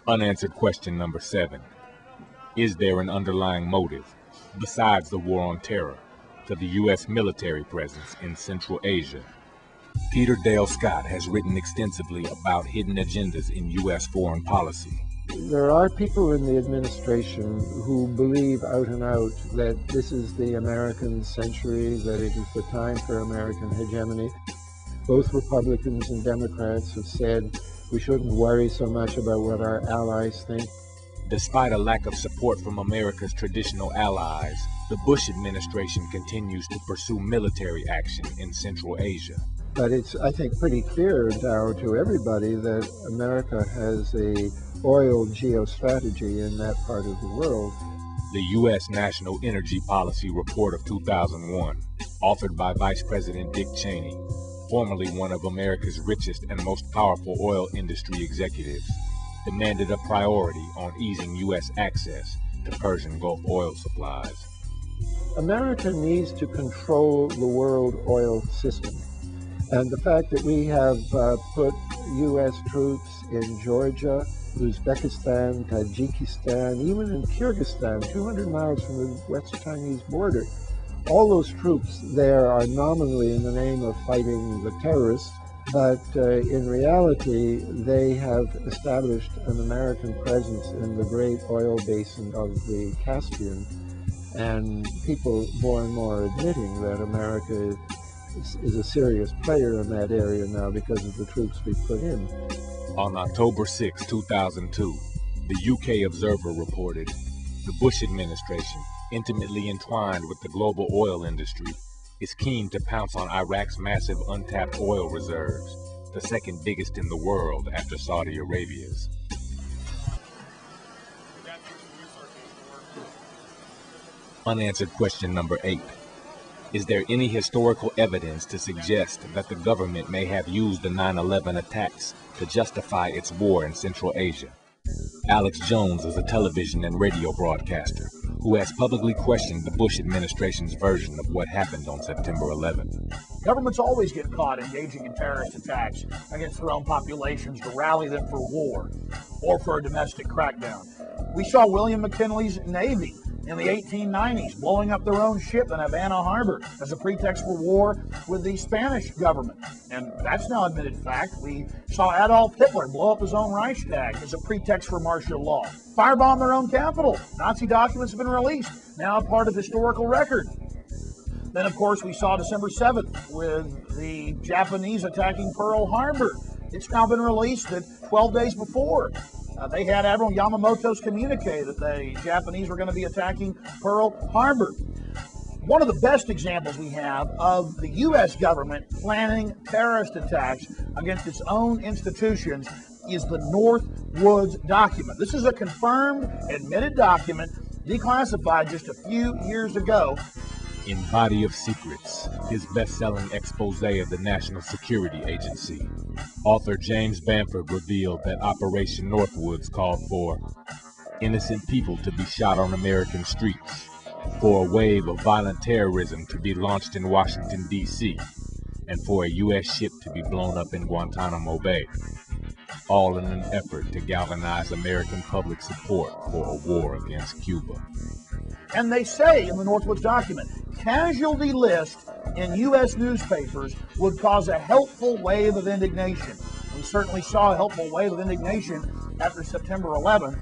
Unanswered question number 7. Is there an underlying motive, besides the war on terror, to the U.S. military presence in Central Asia? Peter Dale Scott has written extensively about hidden agendas in U.S. foreign policy. There are people in the administration who believe out and out that this is the American century, that it is the time for American hegemony. Both Republicans and Democrats have said we shouldn't worry so much about what our allies think. Despite a lack of support from America's traditional allies, the Bush administration continues to pursue military action in Central Asia. But it's, I think, pretty clear now to everybody that America has a oil geostrategy in that part of the world. The U.S. National Energy Policy Report of 2001, authored by Vice President Dick Cheney, formerly one of America's richest and most powerful oil industry executives, demanded a priority on easing U.S. access to Persian Gulf oil supplies. America needs to control the world oil system. And the fact that we have put U.S. troops in Georgia, Uzbekistan, Tajikistan, even in Kyrgyzstan, 200 miles from the West Chinese border, all those troops there are nominally in the name of fighting the terrorists, but in reality, they have established an American presence in the great oil basin of the Caspian, and people more and more are admitting that America is a serious player in that area now because of the troops we put in. On October 6, 2002, the UK Observer reported, the Bush administration, intimately entwined with the global oil industry, is keen to pounce on Iraq's massive untapped oil reserves, the second biggest in the world after Saudi Arabia's. Unanswered question number 8. Is there any historical evidence to suggest that the government may have used the 9/11 attacks to justify its war in Central Asia? Alex Jones is a television and radio broadcaster who has publicly questioned the Bush administration's version of what happened on September 11th. Governments always get caught engaging in terrorist attacks against their own populations to rally them for war or for a domestic crackdown. We saw William McKinley's Navy in the 1890s blowing up their own ship in Havana Harbor as a pretext for war with the Spanish government. And that's now admitted fact. We saw Adolf Hitler blow up his own Reichstag as a pretext for martial law. Firebomb their own capital. Nazi documents have been released, now a part of historical record. Then, of course, we saw December 7th with the Japanese attacking Pearl Harbor. It's now been released that 12 days before, they had Admiral Yamamoto's communique that the Japanese were going to be attacking Pearl Harbor. One of the best examples we have of the U.S. government planning terrorist attacks against its own institutions is the North Woods document. This is a confirmed, admitted document, declassified just a few years ago. In Body of Secrets, his best-selling expose of the National Security Agency, author James Bamford revealed that Operation Northwoods called for innocent people to be shot on American streets, for a wave of violent terrorism to be launched in Washington, D.C., and for a U.S. ship to be blown up in Guantanamo Bay, all in an effort to galvanize American public support for a war against Cuba. And they say in the Northwoods document, casualty list in U.S. newspapers would cause a helpful wave of indignation. We certainly saw a helpful wave of indignation after September 11th.